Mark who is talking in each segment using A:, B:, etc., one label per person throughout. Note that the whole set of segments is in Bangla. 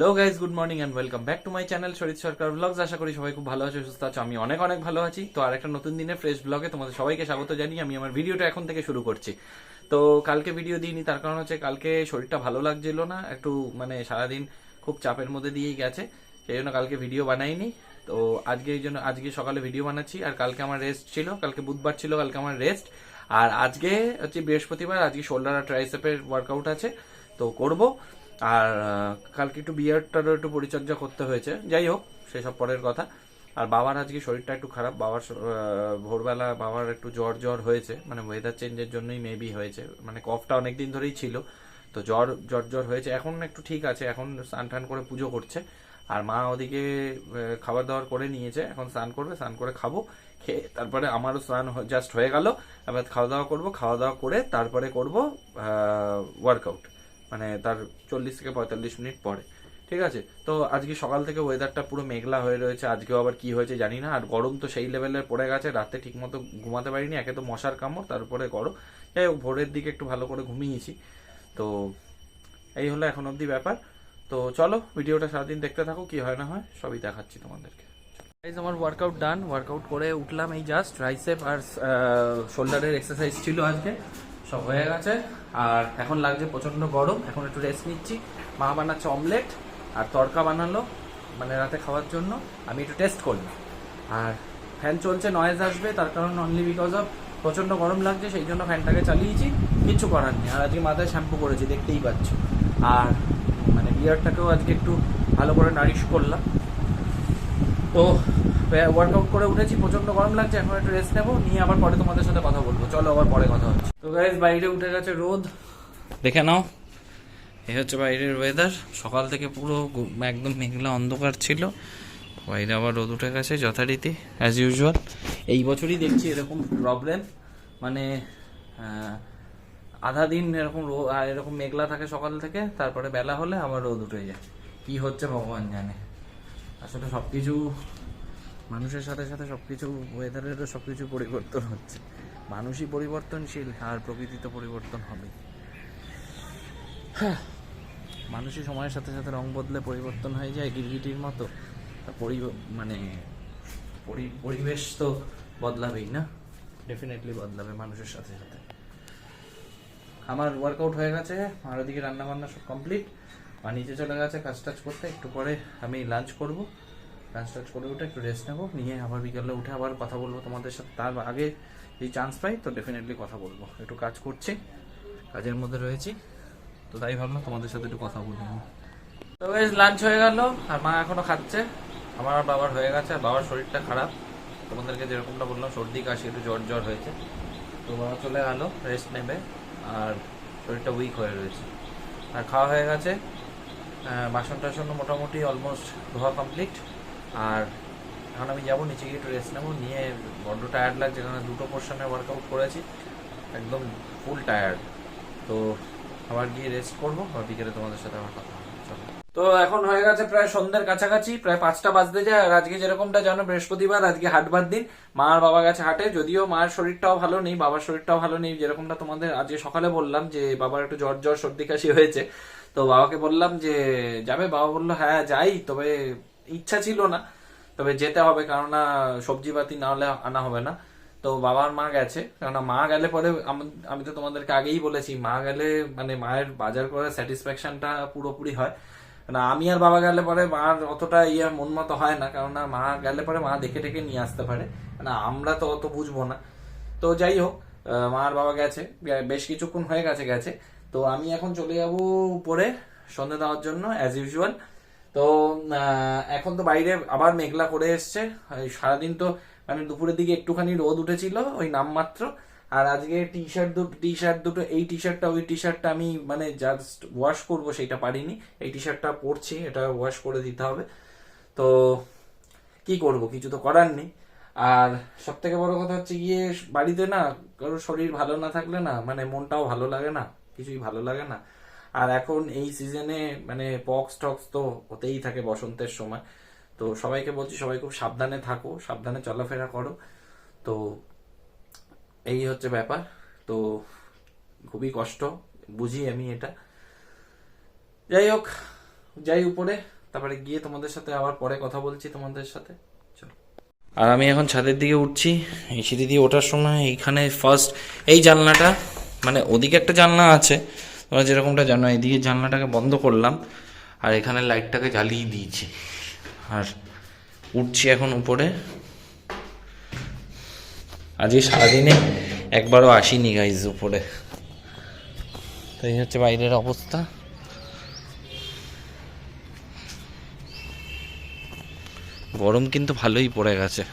A: Hello guys, good morning and welcome back to my channel শরীর সরকার ব্লগস। আশা করি সবাই খুব ভালো আছে, সুস্থ আছে। আমি অনেক অনেক ভালো আছি। তো আর একটা নতুন দিনে ফ্রেশ ব্লগে তোমাদের সবাইকে স্বাগত জানিয়ে আমি আমার ভিডিওটা এখন থেকে শুরু করছি। তো কালকে ভিডিও দিইনি, তার কারণ হচ্ছে কালকে শরীরটা ভালো লাগছিল না, একটু সারাদিন খুব চাপের মধ্যে দিয়েই গেছে, সেই জন্য কালকে ভিডিও বানাইনি। তো আজকে এই জন্য আজকে সকালে ভিডিও বানাচ্ছি। আর কালকে আমার রেস্ট ছিল, কালকে বুধবার ছিল, কালকে আমার রেস্ট। আর আজকে হচ্ছে বৃহস্পতিবার, আজকে শোল্ডার আর ট্রাইসেপের ওয়ার্কআউট আছে, তো করব। আর কালকে একটু বিয়ারটারও একটু পরিচর্যা করতে হয়েছে, যাই হোক সেসব পরের কথা। আর বাবার আজকে শরীরটা একটু খারাপ, বাবার ভোরবেলা বাবার একটু জ্বর জ্বর হয়েছে, ওয়েদার চেঞ্জের জন্যই মেবি হয়েছে, কফটা অনেকদিন ধরেই ছিল, তো জ্বর জ্বর জ্বর হয়েছে। এখন একটু ঠিক আছে, এখন স্নান টান করে পুজো করছে। আর মা ওদিকে খাবার দাবার করে নিয়েছে, এখন স্নান করবে, স্নান করে খাবো, খেয়ে তারপরে আমারও স্নান জাস্ট হয়ে গেল। এবার খাওয়া দাওয়া করবো, খাওয়া দাওয়া করে তারপরে করব ওয়ার্কআউট, তার 40 থেকে 45 মিনিট পরে। ঠিক আছে। তো আজকে সকাল থেকে ওয়েদারটা পুরো মেঘলা হয়ে রয়েছে, আজকেও আবার কি হয়েছে জানি না। আর গরম তো সেই লেভেলের পড়ে গেছে, রাতে ঠিক মতো ঘুমাতে পারিনি, একে তো মশার কামড়, তারপরে গরম। যাই হোক, ভোরের দিকে একটু ভালো করে ঘুমিয়েছি। তো এই হলো এখন অবধি ব্যাপার। তো চলো ভিডিওটা সারাদিন দেখতে থাকো, কি হয় না হয় সবই দেখাচ্ছি তোমাদেরকে। আমার ওয়ার্কআউট ডান, ওয়ার্কআউট করে উঠলাম, এই জাস্ট ট্রাইসেপ আর শোল্ডারের এক্সারসাইজ ছিল আজকে, সব হয়ে গেছে। আর এখন লাগছে প্রচন্ড গরম, এখন একটু রেস্ট নিচ্ছি। মা বানাচ্ছে অমলেট আর তড়কা বানালো, রাতে খাওয়ার জন্য। আমি একটু টেস্ট করলাম। আর ফ্যান চলছে, নয়েজ আসবে, তার কারণ অনলি বিকজ অফ প্রচন্ড গরম লাগছে, সেই জন্য ফ্যানটাকে চালিয়েছি, কিচ্ছু করার নেই। আর আজকে মাথায় শ্যাম্পু করেছি, দেখতেই পাচ্ছ। আর বিয়ারটাকেও আজকে একটু ভালো করে নারিশ করলাম। তো ওয়ার্কআউট করে উঠেছি, প্রচন্ড গরম লাগছে, এখন একটু রেস্ট নেবো, নিয়ে আবার পরে তোমাদের সাথে কথা বলবো। চলো আবার পরে কথা হচ্ছে। তো গাইস, বাইরে উঠে গেছে রোদ, দেখে নাও। এই হচ্ছে বাইরের ওয়েদার, সকাল থেকে পুরো একদম মেঘলা অন্ধকার ছিল, বাইরে আবার রোদ উঠে গেছে যথারীতি, অ্যাজ ইউজুয়াল। এই বছরই দেখছি এরকম প্রবলেম, আধা দিন এরকম মেঘলা থাকে সকাল থেকে, তারপরে বেলা হলে আবার রোদ উঠে যায়। কি হচ্ছে ভগবান জানে। আসলে সবকিছু মানুষের সাথে সাথে সবকিছু, ওয়েদারেরও সবকিছু পরিবর্তন হচ্ছে। মানুষই পরিবর্তনশীল, আর প্রকৃতি তো পরিবর্তন হবে। মানুষই সময়ের সাথে সাথে রং বদলে পরিবর্তন হয়ে যায় গিরগিটির মতো। পরিবেশ তো বদলাবেই না, ডেফিনেটলি বদলাবে মানুষের সাথে সাথে। আমার ওয়ার্কআউট হয়ে গেছে, আর ওদিকে রান্না বান্না সব কমপ্লিট। আর নিচে চলে গেছে কাজ টাজ করতে, একটু পরে আমি লাঞ্চ করব। লাঞ্চ টাচ করে উঠে একটু রেস্ট নেবো, নিয়ে আবার বিকেলে উঠে আবার কথা বলবো তোমাদের সাথে। তার আগে যদি চান্স পাই তো ডেফিনেটলি কথা বলবো। একটু কাজ করছি, কাজের মধ্যে রয়েছি, তো তাই ভাবলাম তোমাদের সাথে একটু কথা বলবো। তো বেশ, লাঞ্চ হয়ে গেল, আর মা এখনো খাচ্ছে। আমার আর বাবার হয়ে গেছে। আর বাবার শরীরটা খারাপ, তোমাদেরকে যেরকমটা বললাম, সর্দি কাশি, একটু জ্বর জ্বর হয়েছে। তো বাবা চলে গেল, রেস্ট নেবে, আর শরীরটা উইক হয়ে রয়েছে। আর খাওয়া হয়ে গেছে, বাসন টাসন মোটামুটি অলমোস্ট ধোয়া কমপ্লিট। আর এখন আমি যাবো নিচে গিয়ে একটু রেস্ট নেবো, নিয়ে বড্ড টায়ার্ড লাগছে, কারণ দুটো পোর্শনের ওয়ার্কআউট করেছি, একদম ফুল টায়ার্ড। তো আবার গিয়ে রেস্ট করবো, আর বিকেলে তোমাদের সাথে আমার কথা হবে। চলো। তো এখন হয়ে গেছে প্রায় সন্ধ্যের কাছাকাছি, প্রায় 5টা বাজতে যায়। আর আজকে যেরকমটা জানো, বৃহস্পতিবার, আজকে হাটবার দিন। মা আর বাবা গেছে হাটে, যদিও মায়ের শরীরটাও ভালো নেই, বাবার শরীরটাও ভালো নেই। যেরকমটা তোমাদের আজকে সকালে বললাম যে বাবার একটু জ্বর জ্বর সর্দি কাশি হয়েছে, তো বাবাকে বললাম যে যাবে, বাবা বললো হ্যাঁ যাই, তবে ইচ্ছা ছিল না, তবে যেতে হবে, কেননা সবজিপাতি না হলে আনা হবে না। তো বাবার মা গেছে, কেননা মা গেলে পরে আমি তো তোমাদেরকে আগেই বলেছি, মা গেলে মায়ের বাজার করার স্যাটিসফ্যাকশনটা পুরোপুরি হয় না। আমি আর বাবা গেলে পরে মার অতটা মন মতো হয় না, কেননা মা গেলে পরে মা দেখে টেকে নিয়ে আসতে পারে, না আমরা তো অত বুঝবো না। তো যাই হোক, মা আর বাবা গেছে, বেশ কিছুক্ষণ হয়ে গেছে গেছে। তো আমি এখন চলে যাব উপরে সন্ধে দেওয়ার জন্য, অ্যাজ ইউজুয়াল। তো এখন তো বাইরে আবার মেঘলা করে এসছে। সারাদিন তো দুপুরের দিকে একটুখানি রোদ উঠেছিল, ওই নামমাত্র। আর আজকে টি শার্ট দুটো, এই টি শার্টটা ওই টি শার্টটা আমি জাস্ট ওয়াশ করবো, সেইটা পারিনি। এই টি শার্টটা পরছি, এটা ওয়াশ করে দিতে হবে। তো কি করব, কিছু তো করার নেই। আর সব থেকে বড় কথা হচ্ছে গিয়ে, বাড়িতে না কারো শরীর ভালো না থাকলে না, মনটাও ভালো লাগে না, কিছুই ভালো লাগে না। আর এখন এই সিজনে পক্স টক্স তো হতেই থাকে বসন্তের সময়। তো সবাইকে বলছি, সবাই খুব সাবধানে থাকো, সাবধানে চলাফেরা করো। তো এই হচ্ছে ব্যাপার। তো খুবই কষ্ট, বুঝি আমি এটা। যাই হোক, যাই উপরে, তারপরে গিয়ে তোমাদের সাথে আবার পরে কথা বলছি তোমাদের সাথে। চলো। আর আমি এখন ছাদের দিকে উঠছি। এই সিঁড়ি দিয়ে ওঠার সময় এইখানে ফার্স্ট এই জানলাটা, মানে ওদিকে একটা জানলা আছে তোমরা যেরকমটা জানো, এইদিকে জানলাটাকে বন্ধ করলাম আর এখানে লাইটটাকে জ্বালিয়ে দিয়েছি। আর উঠছি এখন উপরে। আজকে সারাদিনে একবারও আসিনি গাইজ উপরে। তো এই হচ্ছে বাইরের অবস্থা। গরম কিন্তু ভালোই পড়ে গেছে।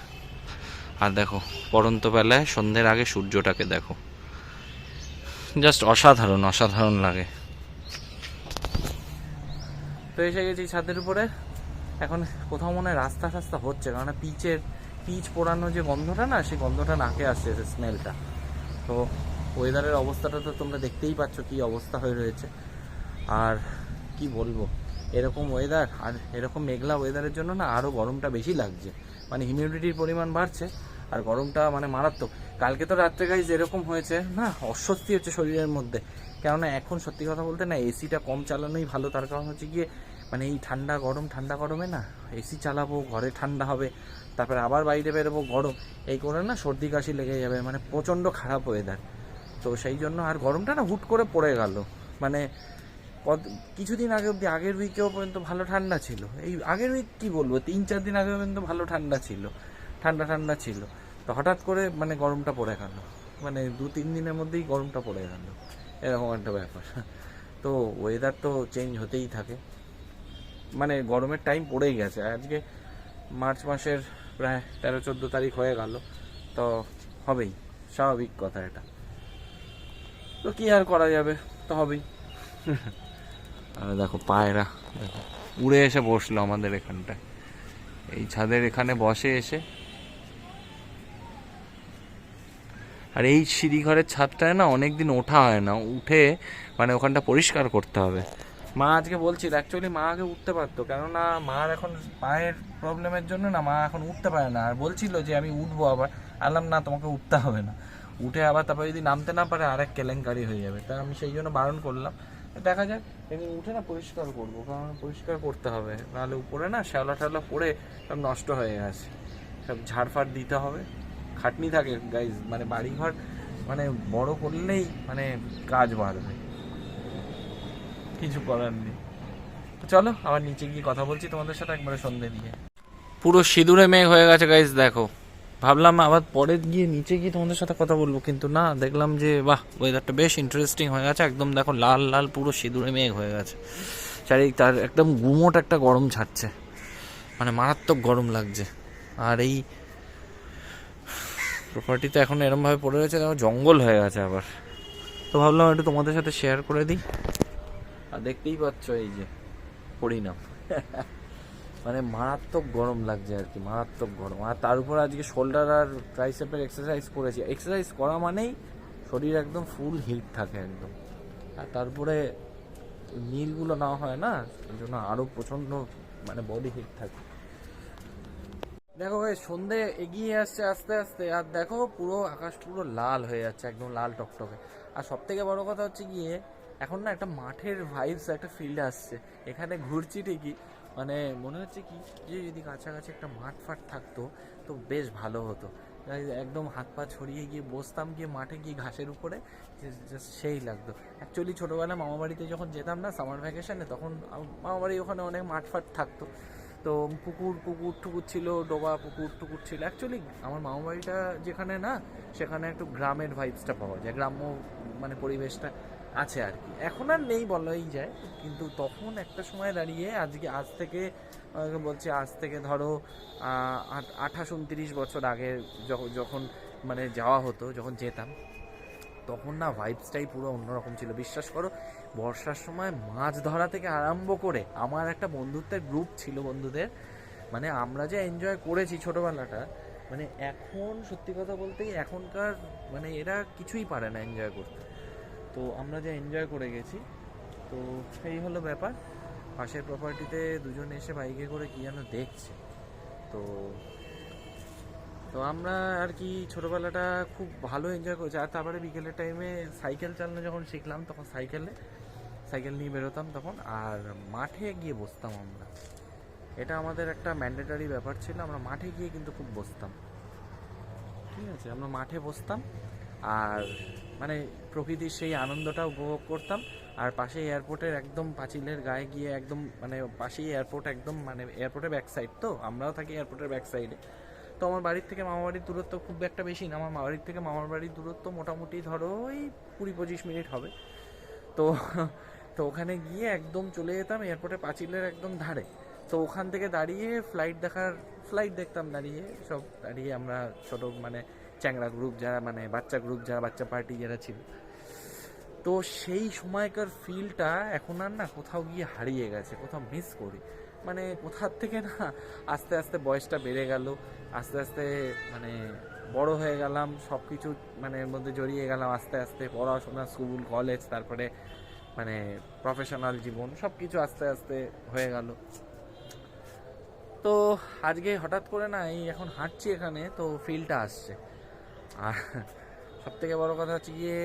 A: আর দেখো পড়ন্ত বেলায় সন্ধ্যের আগে সূর্যটাকে দেখো, জাস্ট অসাধারণ অসাধারণ লাগে। তো এসে গেছি ছাদের উপরে। এখন কোথাও মনে হয় রাস্তা টাস্তা হচ্ছে, কারণ পিচ পোড়ানো যে গন্ধটা না, সেই গন্ধটা নাকে আসছে, স্মেলটা। তো ওয়েদারের অবস্থাটা তো তোমরা দেখতেই পাচ্ছ কি অবস্থা হয়ে রয়েছে। আর কি বলবো, এরকম ওয়েদার আর এরকম মেঘলা ওয়েদারের জন্য না আরও গরমটা বেশি লাগছে। মানে হিউমিডিটির পরিমাণ বাড়ছে আর গরমটা মানে মারাত্মক। কালকে তো রাত্রে গাইজ এরকম হয়েছে না, অস্বস্তি হচ্ছে শরীরের মধ্যে। কেননা এখন সত্যি কথা বলতে না এসিটা কম চালানোই ভালো। তার কারণ হচ্ছে গিয়ে মানে এই ঠান্ডা গরমে না এসি চালাবো, ঘরে ঠান্ডা হবে, তারপরে আবার বাইরে বেরোবো গরম, এই করে না সর্দি কাশি লেগে যাবে। মানে প্রচণ্ড খারাপ ওয়েদার। তো সেই জন্য আর গরমটা না হুট করে পড়ে গেল। মানে কিছুদিন আগে অব্দি আগের উইকেও পর্যন্ত ভালো ঠান্ডা ছিল। এই আগের উইক কী বলবো, 3-4 দিন আগে পর্যন্ত ভালো ঠান্ডা ছিল, ঠান্ডা ছিল। তো হঠাৎ করে মানে গরমটা পড়ে গেল, মানে 2-3 দিনের মধ্যেই গরমটা পড়ে গেল, এরকম একটা ব্যাপার। তো ওয়েদার তো চেঞ্জ হতেই থাকে। মানে গরমের টাইম পড়েই গেছে। আজকে মার্চ মাসের প্রায় 13-14 তারিখ হয়ে গেল। তো হবেই, স্বাভাবিক কথা এটা। তো কি আর করা যাবে, তো হবেই। আর দেখো পায়রা দেখো উড়ে এসে বসলো আমাদের এখানটায়, এই ছাদের এখানে বসে এসে। আর এই সিঁড়িঘরের ছাদটায় না অনেকদিন ওঠা হয় না, উঠে মানে ওখানটা পরিষ্কার করতে হবে। মা আজকে বলছিল, অ্যাকচুয়ালি মা আগে উঠতে পারতো, কেননা মার এখন পায়ের প্রবলেমের জন্য না মা এখন উঠতে পারে না। আর বলছিল যে আমি উঠবো, আবার আনলাম না তোমাকে উঠতে হবে না, উঠে আবার তারপরে যদি নামতে না পারে আরেক কেলেঙ্কারি হয়ে যাবে। তা আমি সেই জন্য বারণ করলাম। দেখা যাক, এমনি উঠে না পরিষ্কার করবো, কারণ পরিষ্কার করতে হবে, নাহলে উপরে না শ্যাওলা ট্যাওলা পড়ে সব নষ্ট হয়ে গেছে, সব ঝাড়ফাড় দিতে হবে, খাটনি থাকে গাইজ। মানে বাড়িঘর মানে বড় করলেই মানে কাজ বাড়বে, কিছু করার নেই। তো চলো আবার নিচে গিয়ে কথা বলছি তোমাদের সাথে একবারে সন্ধ্যে দিয়ে। পুরো সিঁদুরে মেঘ হয়ে গেছে গাইজ দেখো। ভাবলাম আবার পরে গিয়ে নিচে গিয়ে তোমাদের সাথে কথা বলবো, কিন্তু না, দেখলাম যে বাহ ওয়েদারটা বেশ ইন্টারেস্টিং হয়ে গেছে। একদম দেখো লাল লাল পুরো সিঁদুরে মেঘ হয়ে গেছে চারিদিক, তার একদম গুমোট একটা গরম ছাড়ছে, মানে মারাত্মক গরম লাগছে। আর এই প্রপার্টিতে এখন এরমভাবে পড়ে রয়েছে, দেখো জঙ্গল হয়ে গেছে আবার। তো ভাবলাম একটু তোমাদের সাথে শেয়ার করে দিই। আর দেখতেই পাচ্ছ এই যে পরিণাম, মানে মারাত্মক গরম লাগছে আর কি, মারাত্মক গরম। আর তার উপর আজকে শোল্ডার আর ট্রাইসেপের এক্সারসাইজ করেছি। এক্সারসাইজ করা মানেই শরীর একদম ফুল হিট থাকে একদম, আর তারপরে মিলগুলো না হয় না, এই জন্য আরও প্রচণ্ড মানে বডি হিট থাকে। দেখো ভাই সন্ধে এগিয়ে আসছে আস্তে আস্তে, আর দেখো পুরো আকাশ পুরো লাল হয়ে যাচ্ছে, একদম লাল টকটকে। আর সব থেকে বড় কথা হচ্ছে গিয়ে এখন না একটা মাঠের ভাইবস, একটা ফিল্ড আসছে। এখানে ঘুরছি ঠিকই, মানে মনে হচ্ছে কি যে যদি কাছাকাছি একটা মাঠ ফাট থাকতো তো বেশ ভালো হতো। একদম হাত পা ছড়িয়ে গিয়ে বসতাম, গিয়ে মাঠে গিয়ে ঘাসের উপরে, জাস্ট সেই লাগতো। অ্যাকচুয়ালি ছোটোবেলায় মামাবাড়িতে যখন যেতাম না সামার ভ্যাকেশনে, তখন মামাবাড়ি ওখানে অনেক মাঠ ফাট থাকতো। তো পুকুর টুকুর ছিল, ডোবা পুকুর টুকুর ছিল। অ্যাকচুয়ালি আমার মামাবাড়িটা যেখানে না, সেখানে একটু গ্রামের ভাইবসটা পাওয়া যায়, গ্রাম্য মানে পরিবেশটা আছে আর কি। এখন আর নেই বলাই যায়, কিন্তু তখন একটা সময় দাঁড়িয়ে আজ থেকে বলছি, আজ থেকে ধরো 28-29 বছর আগে যখন মানে যাওয়া হতো, যখন যেতাম, তখন না ভাইবসটাই পুরো অন্যরকম ছিল। বিশ্বাস করো, বর্ষার সময় মাছ ধরা থেকে আরম্ভ করে আমার একটা বন্ধুত্বের গ্রুপ ছিল বন্ধুদের, মানে আমরা যে এনজয় করেছি ছোটোবেলাটা, মানে এখন সত্যি কথা বলতে এখনকার মানে এরা কিছুই পারে না এনজয় করতে। তো আমরা যে এনজয় করে গেছি, তো এই হলো ব্যাপার। পাশের প্রপার্টিতে দুজন এসে বাইকে করে কি যেন দেখছে। তো তো আমরা আর কি ছোটোবেলাটা খুব ভালো এনজয় করেছি। আর তারপরে বিকেলের টাইমে সাইকেল চালানো যখন শিখলাম, তখন সাইকেল নিয়ে বেরোতাম তখন, আর মাঠে গিয়ে বসতাম আমরা। এটা আমাদের একটা ম্যান্ডেটারি ব্যাপার ছিল, আমরা মাঠে গিয়ে কিন্তু খুব বসতাম। ঠিক আছে, আমরা মাঠে বসতাম আর মানে প্রকৃতির সেই আনন্দটা উপভোগ করতাম। আর পাশে এয়ারপোর্টের একদম পাঁচিলের গায়ে গিয়ে একদম মানে পাশেই এয়ারপোর্ট, একদম মানে এয়ারপোর্টের ব্যাক সাইড, তো আমরাও থাকি এয়ারপোর্টের ব্যাক সাইডে। তো আমার বাড়ির থেকে মামার বাড়ির দূরত্ব খুব একটা বেশি না, আমার বাড়ির থেকে মামার বাড়ির দূরত্ব মোটামুটি ধরো ওই 20-25 মিনিট হবে। তো তো ওখানে গিয়ে একদম চলে যেতাম এয়ারপোর্টের পাঁচিলের একদম ধারে। তো ওখান থেকে দাঁড়িয়ে ফ্লাইট দেখতাম, দাঁড়িয়ে সব দাঁড়িয়ে আমরা ছোট মানে চ্যাংড়া গ্রুপ যারা, মানে বাচ্চা গ্রুপ যারা, বাচ্চা পার্টি যারা ছিল। তো সেই সময়কার ফিলটা এখন আর না কোথাও গিয়ে হারিয়ে গেছে, কোথাও মিস করি। মানে কোথার থেকে না আস্তে আস্তে বয়সটা বেড়ে গেল, আস্তে আস্তে মানে বড় হয়ে গেলাম, সব কিছু মানে এর মধ্যে জড়িয়ে গেলাম আস্তে আস্তে, পড়াশোনা, স্কুল, কলেজ, তারপরে মানে প্রফেশনাল জীবন, সব কিছু আস্তে আস্তে হয়ে গেল। তো আজকে হঠাৎ করে না এই এখন হাঁটছি এখানে, তো ফিলটা আসছে। আর সব থেকে বড় কথা হচ্ছে গিয়ে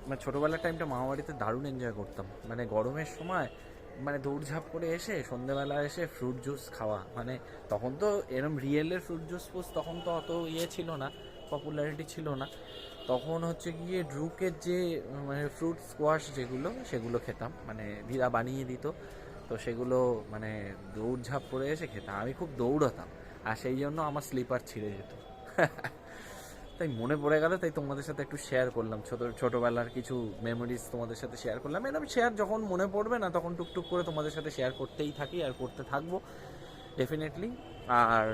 A: মানে ছোটোবেলার টাইমটা মামাবাড়িতে দারুণ এনজয় করতাম। মানে গরমের সময় মানে দৌড়ঝাঁপ করে এসে সন্ধ্যেবেলা এসে ফ্রুট জুস খাওয়া, মানে তখন তো এরম রিয়েলের ফ্রুট জুস ফুস তখন তো অত ইয়ে ছিল না, পপুলারিটি ছিল না। তখন হচ্ছে গিয়ে ড্রুকের যে মানে ফ্রুট স্কোয়াশ যেগুলো, সেগুলো খেতাম, মানে দিদা বানিয়ে দিত। তো সেগুলো মানে দৌড়ঝাঁপ করে এসে খেতাম, আমি খুব দৌড়াতাম, আর সেই জন্য আমার স্লিপার ছিঁড়ে যেত। তাই মনে পড়ে গেল, তাই তোমাদের সাথে একটু শেয়ার করলাম, ছোটোবেলার কিছু মেমোরিজ তোমাদের সাথে শেয়ার করলাম। এরকম শেয়ার যখন মনে পড়বে না তখন টুকটুক করে তোমাদের সাথে শেয়ার করতেই থাকি আর করতে থাকবো ডেফিনেটলি। আর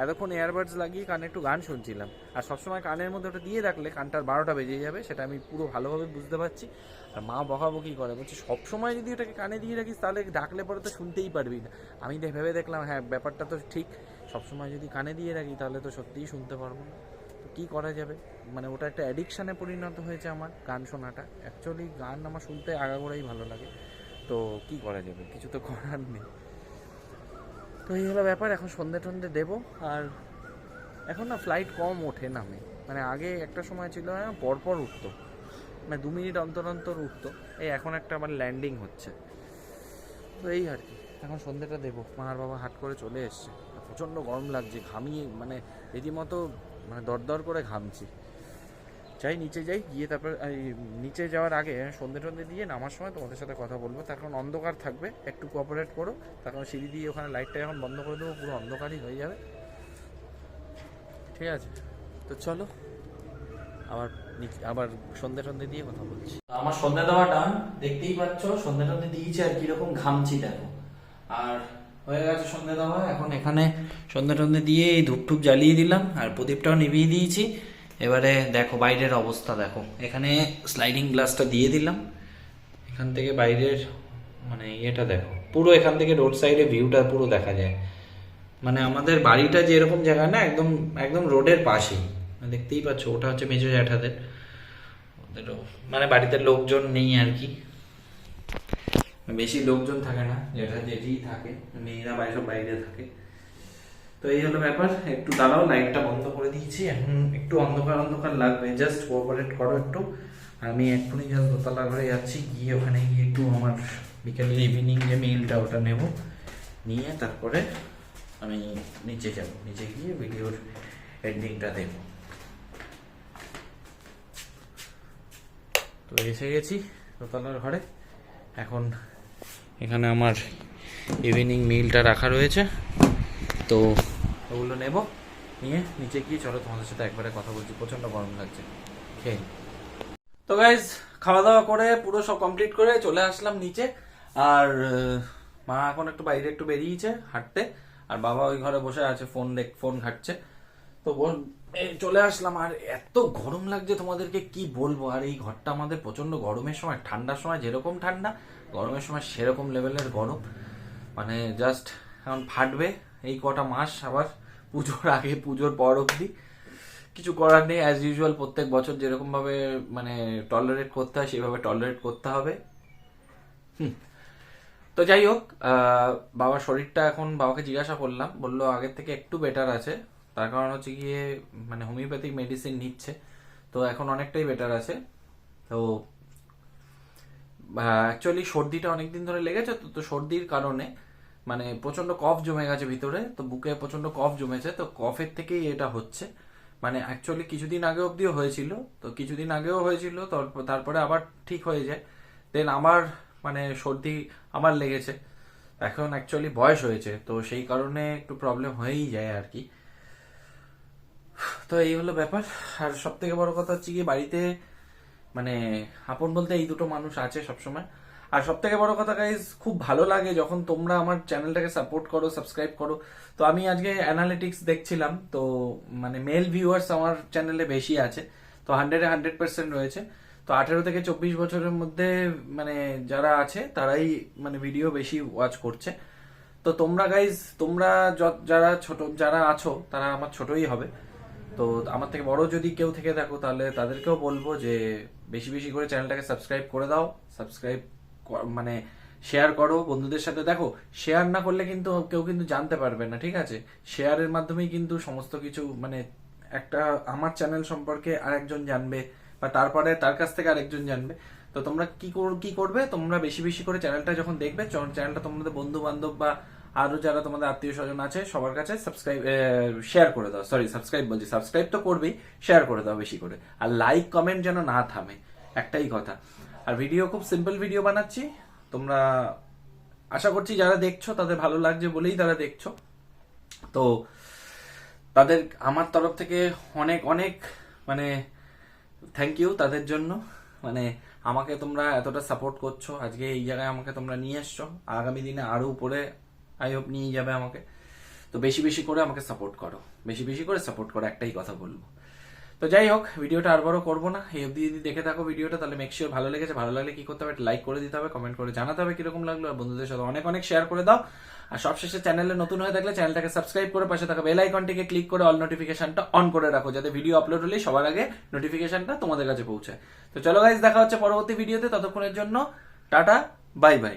A: এতক্ষণ এয়ারবাডস লাগিয়ে কানে একটু গান শুনছিলাম, আর সবসময় কানের মধ্যে ওটা দিয়ে রাখলে কানটার 12টা বেজে যাবে, সেটা আমি পুরো ভালোভাবে বুঝতে পারছি। আর মা বকাবকি করে, বলছে সবসময় যদি ওটাকে কানে দিয়ে রাখিস তাহলে ডাকলে পরে তো শুনতেই পারবি না। আমি ভেবে দেখলাম হ্যাঁ ব্যাপারটা তো ঠিক, সবসময় যদি কানে দিয়ে রাখি তাহলে তো সত্যিই শুনতে পারবো না। তো কী করা যাবে, মানে ওটা একটা অ্যাডিকশানে পরিণত হয়েছে আমার গান শোনাটা। অ্যাকচুয়ালি গান আমার শুনতে আগাগোড়াই ভালো লাগে, তো কী করা যাবে, কিছু তো করার নেই। তো এই হলো ব্যাপার, এখন সন্ধে টন্ধে দেবো। আর এখন না ফ্লাইট কম ওঠে নামে, মানে আগে একটা সময় ছিল পরপর উঠতো, মানে 2 মিনিট অন্তর অন্তর উঠতো। এই এখন একটা আমার ল্যান্ডিং হচ্ছে, তো এই আর কি। এখন সন্ধেটা দেবো, মা আর বাবা হাট করে চলে এসছে, প্রচণ্ড গরম লাগছে, ঘামিয়ে মানে রীতিমতো মানে দরদর করে ঘামছি। যাই নিচে যাই, গিয়ে তারপর নিচে যাওয়ার আগে সন্ধে টন্ধে দিয়ে নামার সময় তোমাদের সাথে কথা বলবো। তার কারণ অন্ধকার থাকবে, একটু কোঅপারেট করো। তার কারণ সিঁড়ি দিয়ে ওখানে লাইটটা এখন বন্ধ করে দেবো, পুরো অন্ধকারই হয়ে যাবে। ঠিক আছে, তো চলো আবার সন্ধে টন্ধে দিয়ে কথা বলছি। আমার সন্ধে দেওয়াটা দেখতেই পাচ্ছ, সন্ধে টন্ধে দিয়েছি আর কিরকম ঘামছি দেখো। আর হয়ে গেছে সন্ধে দেওয়া, এখন এখানে সন্ধে টন্ধে দিয়ে এই ধূপ জ্বালিয়ে দিলাম আর প্রদীপটাও নিভিয়ে দিয়েছি। এবারে দেখো বাইরের অবস্থা দেখো, এখানে স্লাইডিং গ্লাসটা দিয়ে দিলাম, এখান থেকে বাইরের মানে ইয়েটা দেখো, পুরো এখান থেকে রোড সাইডে ভিউটা পুরো দেখা যায়। মানে আমাদের বাড়িটা যে এরকম জায়গা না, একদম একদম রোডের পাশেই, দেখতেই পাচ্ছ। ওটা হচ্ছে মেজো জ্যাঠাদের, ওদেরও মানে বাড়িতে লোকজন নেই আর কি, বেশি লোকজন থাকে না, জ্যাঠা জেঠি থাকে, মেয়েরা সব বাইরে থাকে। তো এই হলো ব্যাপার। একটু দাঁড়াও, লাইটটা বন্ধ করে দিয়েছি, এখন একটু অন্ধকার অন্ধকার লাগবে, জাস্ট কোঅপারেট করো একটু। আমি এক্ষুনি জাস্ট দোতলা ঘরে যাচ্ছি, গিয়ে ওখানে গিয়ে একটু আমার বিকেলের ইভিনিং যে মিলটা ওটা নেব, নিয়ে তারপরে আমি নিচে যাব, নিচে গিয়ে ভিডিওর এন্ডিংটা দেব। তো এসে গেছি দোতলার ঘরে, এখন এখানে আমার ইভিনিং মিলটা রাখা রয়েছে, তো ওগুলো নেব, নিয়ে নিচে গিয়ে চলো তোমাদের সাথে একবারে কথা বলছি, প্রচণ্ড গরম লাগছে খেয়ে। তো গাইজ খাওয়া দাওয়া করে পুরো সব কমপ্লিট করে চলে আসলাম নিচে। আর মা এখন একটু বাইরে একটু বেরিয়েছে হাঁটতে, আর বাবা ওই ঘরে বসে আছে ফোন ঘাটছে। তো চলে আসলাম, আর এত গরম লাগছে তোমাদেরকে কি বলবো। আর এই ঘরটা আমাদের প্রচন্ড গরমের সময়, ঠান্ডার সময় যেরকম ঠান্ডা, গরমের সময় সেরকম লেভেলের গরম, মানে জাস্ট এখন ফাটবে এই কটা মাস, আবার পুজোর আগে পুজোর পর অবধি। কিছু করার নেই, অ্যাজ ইউজুয়াল প্রত্যেক বছর যেরকম ভাবে মানে টলারেট করতে হয় সেভাবে টলারেট করতে হবে। তো যাই হোক, বাবার শরীরটা এখন, বাবাকে জিজ্ঞাসা করলাম, বললো আগের থেকে একটু বেটার আছে। তার কারণ হচ্ছে গিয়ে মানে হোমিওপ্যাথিক মেডিসিন নিচ্ছে, তো এখন অনেকটাই বেটার আছে। তো অ্যাকচুয়ালি সর্দিটা অনেকদিন ধরে লেগেছে, তো সর্দির কারণে মানে প্রচন্ড কফ জমে গেছে ভিতরে, তো বুকে প্রচন্ড কফ জমেছে, তো কফের থেকেই এটা হচ্ছে। মানে অ্যাকচুয়ালি কিছুদিন আগে অবধিও হয়েছিল, তো কিছুদিন আগেও হয়েছিল, তারপরে আবার ঠিক হয়ে যায়, দেন আমার মানে সর্দি আমার লেগেছে। এখন অ্যাকচুয়ালি বয়স হয়েছে, তো সেই কারণে একটু প্রবলেম হয়েই যায় আর কি। তো এই হলো ব্যাপার। আর সব থেকে বড় কথা হচ্ছে কি, বাড়িতে মানে আপন বলতে এই দুটো মানুষ আছে সবসময়। আর সব থেকে বড় কথা গাইজ, খুব ভালো লাগে যখন তোমরা আমার চ্যানেলটাকে সাপোর্ট করো, সাবস্ক্রাইব করো। তো আমি আজকে অ্যানালিটিক্স দেখছিলাম, তো মানে মেল ভিউয়ার্স আমার চ্যানেলে বেশি আছে, তো 100% রয়েছে। তো 18 থেকে 24 বছরের মধ্যে মানে যারা আছে তারাই মানে ভিডিও বেশি ওয়াচ করছে। তো তোমরা গাইজ, তোমরা যারা ছোট যারা আছো তারা আমার ছোটই হবে, তো আমার থেকে বড় যদি কেউ থেকে থাকো তাহলে তাদেরকেও বলবো যে বেশি বেশি করে চ্যানেলটাকে সাবস্ক্রাইব করে দাও। সাবস্ক্রাইব মানে শেয়ার করো বন্ধুদের সাথে। দেখো, শেয়ার না করলে কিন্তু কেউ কিন্তু জানতে পারবে না, ঠিক আছে? শেয়ারের মাধ্যমেই কিন্তু সমস্ত কিছু মানে একটা আমার চ্যানেল সম্পর্কে আরেকজন জানবে, বা তারপরে তার কাছ থেকে আরেকজন জানবে। তো তোমরা কি করবে, তোমরা বেশি বেশি করে চ্যানেলটা যখন দেখবে, চ্যানেলটা তোমাদের বন্ধু বান্ধব বা আরো যারা তোমাদের আত্মীয় স্বজন আছে সবার কাছে শেয়ার করে দাও। সরি, সাবস্ক্রাইব তো করবেই, শেয়ার করে দাও বেশি করে। আর লাইক কমেন্ট যেন না থামে, একটাই কথা। আর ভিডিও খুব সিম্পল ভিডিও বানাচ্ছি, তোমরা আশা করছি যারা দেখছো তাদের ভালো লাগছে বলেই তারা দেখছো। তো তাদের আমার তরফ থেকে অনেক অনেক মানে থ্যাংক ইউ তাদের জন্য। মানে আমাকে তোমরা এতটা সাপোর্ট করছো, আজকে এই জায়গায় আমাকে তোমরা নিয়ে এসছো, আগামী দিনে আরো উপরে আই হোপ নিয়ে যাবে আমাকে। তো বেশি বেশি করে আমাকে সাপোর্ট করো, বেশি বেশি করে সাপোর্ট করো, একটাই কথা বলবো। তো যাই হোক, ভিডিওটা আর বড় করবো না, এই অবধি যদি দেখে থাকো ভিডিওটা তাহলে মেক শিওর ভালো লেগেছে। ভালো লাগলে কি করতে হবে, লাইক করে দিতে হবে, কমেন্ট করে জানাতে হবে কিরকম লাগলো, আর বন্ধুদের সাথে অনেক অনেক শেয়ার করে দাও। আর সবশেষে চ্যানেলে নতুন হয়ে থাকলে চ্যানেলটাকে সাবস্ক্রাইব করে পাশে থাকা বেল আইকনটিকে ক্লিক করে অল নোটিফিকেশনটা অন করে রাখো, যাতে ভিডিও আপলোড হলেই সবার আগে নোটিফিকেশনটা তোমাদের কাছে পৌঁছায়। তো চলো গাইজ, দেখা হচ্ছে পরবর্তী ভিডিওতে, ততক্ষণের জন্য টাটা, বাই বাই।